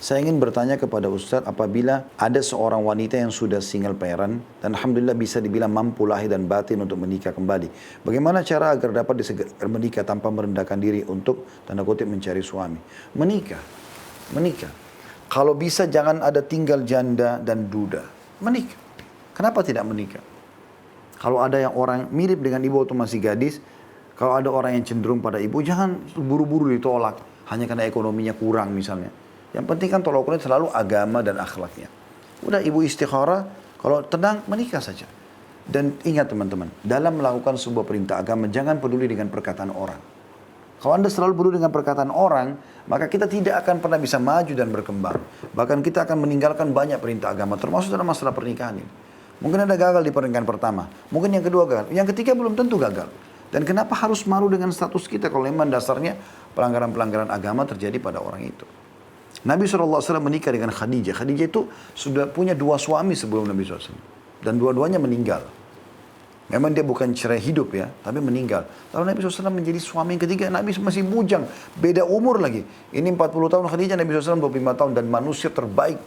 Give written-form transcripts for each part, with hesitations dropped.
Saya ingin bertanya kepada Ustadz, apabila ada seorang wanita yang sudah single parent dan alhamdulillah bisa dibilang mampu lahir dan batin untuk menikah kembali. Bagaimana cara agar dapat disegerakan menikah tanpa merendahkan diri untuk tanda kutip mencari suami? Menikah. Menikah. Kalau bisa jangan ada tinggal janda dan duda. Menikah. Kenapa tidak menikah? Kalau ada yang orang mirip dengan ibu atau masih gadis, kalau ada orang yang cenderung pada ibu, jangan buru-buru ditolak. Hanya karena ekonominya kurang misalnya. Yang penting kan tolak ukurnya selalu agama dan akhlaknya. Udah ibu istikharah, kalau tenang menikah saja. Dan ingat teman-teman, dalam melakukan sebuah perintah agama, jangan peduli dengan perkataan orang. Kalau Anda selalu peduli dengan perkataan orang, maka kita tidak akan pernah bisa maju dan berkembang. Bahkan kita akan meninggalkan banyak perintah agama, termasuk dalam masalah pernikahan ini. Mungkin Anda gagal di pernikahan pertama, mungkin yang kedua gagal, yang ketiga belum tentu gagal. Dan kenapa harus malu dengan status kita kalau memang dasarnya pelanggaran-pelanggaran agama terjadi pada orang itu. Nabi SAW menikah dengan Khadijah. Khadijah itu sudah punya 2 suami sebelum Nabi SAW. Dan dua-duanya meninggal. Memang dia bukan cerai hidup ya, tapi meninggal. Lalu Nabi SAW menjadi suami yang ketiga. Nabi masih bujang, beda umur lagi. Ini 40 tahun Khadijah, Nabi SAW 25 tahun. Dan manusia terbaik.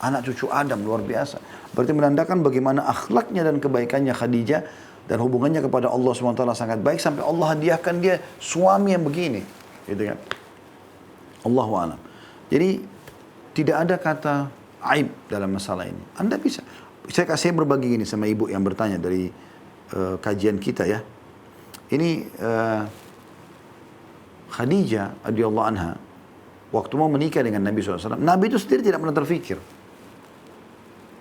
Anak cucu Adam, luar biasa. Berarti menandakan bagaimana akhlaknya dan kebaikannya Khadijah. Dan hubungannya kepada Allah SWT sangat baik. Sampai Allah hadiahkan dia suami yang begini. Gitu kan. Allahu a'lam. Jadi tidak ada kata aib dalam masalah ini. Anda bisa. Saya berbagi gini sama ibu yang bertanya dari kajian kita ya. Ini Khadijah radhiyallahu anha waktu mau menikah dengan Nabi SAW. Nabi itu sendiri tidak pernah terfikir.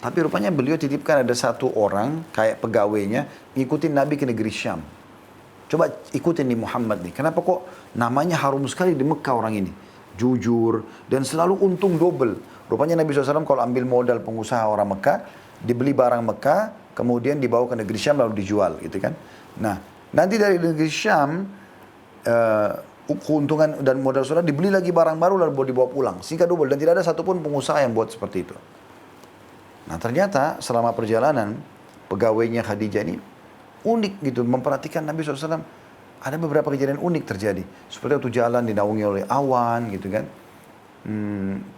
Tapi rupanya beliau titipkan ada satu orang kayak pegawainya ngikutin Nabi ke negeri Syam. Coba ikutin nih Muhammad nih. Kenapa kok namanya harum sekali di Mekah orang ini? Jujur dan selalu untung double. Rupanya Nabi SAW kalau ambil modal pengusaha orang Mekah, dibeli barang Mekah, kemudian dibawa ke negeri Syam lalu dijual, gitu kan? Nah, nanti dari negeri Syam keuntungan dan modal sudah dibeli lagi barang baru lalu dibawa pulang, sehingga double dan tidak ada satupun pengusaha yang buat seperti itu. Nah, ternyata selama perjalanan pegawainya Khadijah ini unik gitu, memperhatikan Nabi SAW. Ada beberapa kejadian unik terjadi. Seperti waktu jalan dinaungi oleh awan gitu kan.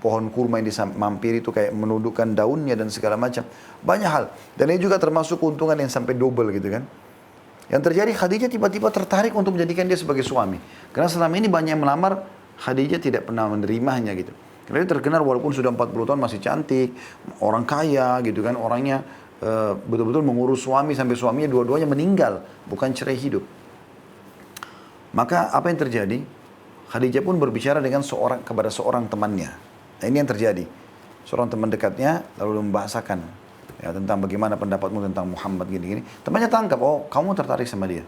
Pohon kurma yang dimampiri itu kayak menundukkan daunnya dan segala macam. Banyak hal. Dan ini juga termasuk keuntungan yang sampai double gitu kan. Yang terjadi Khadijah tiba-tiba tertarik untuk menjadikan dia sebagai suami. Karena selama ini banyak yang melamar, Khadijah tidak pernah menerimanya gitu. Karena dia terkenal walaupun sudah 40 tahun masih cantik. Orang kaya gitu kan. Orangnya betul-betul mengurus suami sampai suaminya dua-duanya meninggal. Bukan cerai hidup. Maka apa yang terjadi? Khadijah pun berbicara dengan kepada seorang temannya. Nah ini yang terjadi. Seorang teman dekatnya lalu membahasakan ya, tentang bagaimana pendapatmu tentang Muhammad gini-gini. Temannya tangkap, oh kamu tertarik sama dia.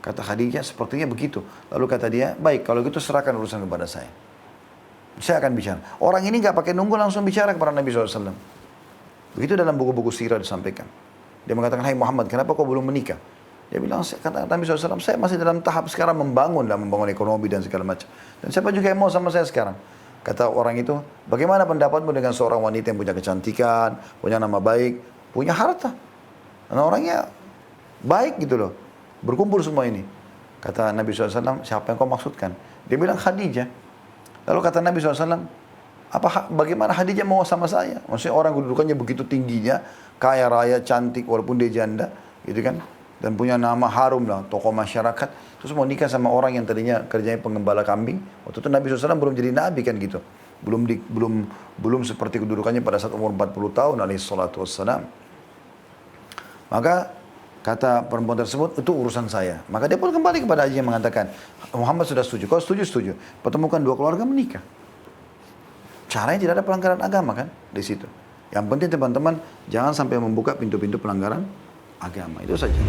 Kata Khadijah sepertinya begitu. Lalu kata dia, baik kalau gitu serahkan urusan kepada saya. Saya akan bicara. Orang ini nggak pakai nunggu langsung bicara kepada Nabi SAW. Begitu dalam buku-buku sirah disampaikan. Dia mengatakan, hai Muhammad kenapa kau belum menikah? Dia bilang, kata Nabi SAW, saya masih dalam tahap sekarang membangun ekonomi dan segala macam. Dan siapa juga yang mau sama saya sekarang? Kata orang itu, bagaimana pendapatmu dengan seorang wanita yang punya kecantikan, punya nama baik, punya harta? Dan orangnya baik gitu loh. Berkumpul semua ini. Kata Nabi SAW, siapa yang kau maksudkan? Dia bilang Khadijah. Lalu kata Nabi SAW, bagaimana Khadijah mau sama saya? Maksudnya orang kedudukannya begitu tingginya, kaya raya, cantik, walaupun dia janda, gitu kan? Dan punya nama harum lah, tokoh masyarakat. Terus mau nikah sama orang yang tadinya kerjanya pengembala kambing. Waktu itu Nabi SAW belum jadi nabi kan gitu. Belum seperti kedudukannya pada saat umur 40 tahun alaihissalatu wassalam. Maka kata perempuan tersebut, itu urusan saya. Maka dia pun kembali kepada haji yang mengatakan, Muhammad sudah setuju, kau setuju. Pertemukan dua keluarga menikah. Caranya tidak ada pelanggaran agama kan di situ. Yang penting teman-teman jangan sampai membuka pintu-pintu pelanggaran agama. Itu saja.